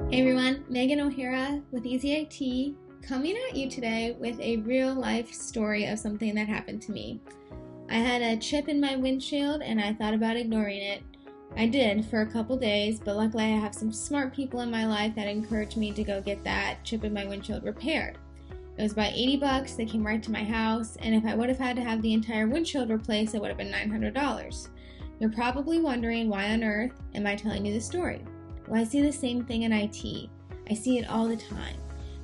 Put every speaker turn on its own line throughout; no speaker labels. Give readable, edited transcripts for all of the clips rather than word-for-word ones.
Hey everyone, Megan O'Hara with Easy IT coming at you today with a real life story of something that happened to me. I had a chip in my windshield and I thought about ignoring it. I did for a couple days, but luckily I have some smart people in my life that encouraged me to go get that chip in my windshield repaired. It was about $80, they came right to my house, and if I would have had to have the entire windshield replaced, it would have been $900. You're probably wondering, why on earth am I telling you this story? Well, I see the same thing in IT. I see it all the time.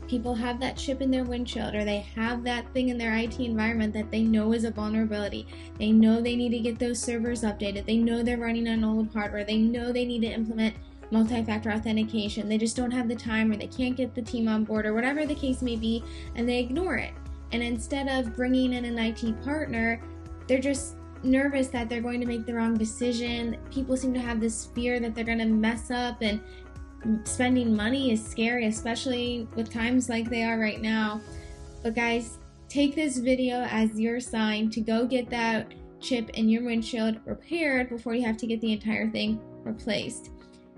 People have that chip in their windshield, or they have that thing in their IT environment that they know is a vulnerability. They know they need to get those servers updated. They know they're running on old hardware. They know they need to implement multifactor authentication. They just don't have the time, or they can't get the team on board, or whatever the case may be, and they ignore it. And instead of bringing in an IT partner, they're just nervous that they're going to make the wrong decision. People seem to have this fear that they're going to mess up, and spending money is scary, especially with times like they are right now. But guys, take this video as your sign to go get that chip in your windshield repaired before you have to get the entire thing replaced.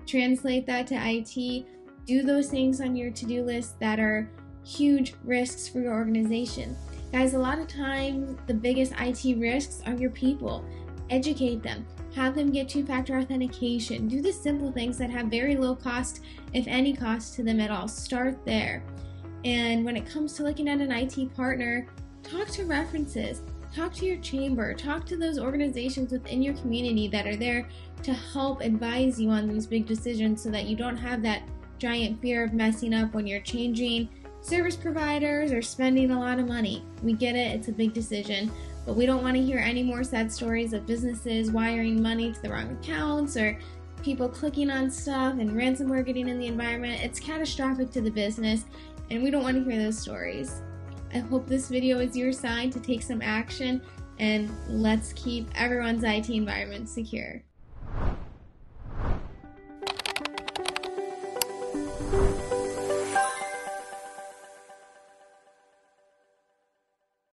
Translate that to IT. Do those things on your to-do list that are huge risks for your organization. Guys, a lot of times the biggest IT risks are your people. Educate them. Have them get two-factor authentication. Do the simple things that have very low cost, if any cost to them at all. Start there. And when it comes to looking at an IT partner, talk to references. Talk to your chamber. Talk to those organizations within your community that are there to help advise you on these big decisions so that you don't have that giant fear of messing up when you're changing service providers or spending a lot of money. We get it, it's a big decision, but we don't want to hear any more sad stories of businesses wiring money to the wrong accounts or people clicking on stuff and ransomware getting in the environment. It's catastrophic to the business, and we don't want to hear those stories. I hope this video is your sign to take some action, and let's keep everyone's IT environment secure.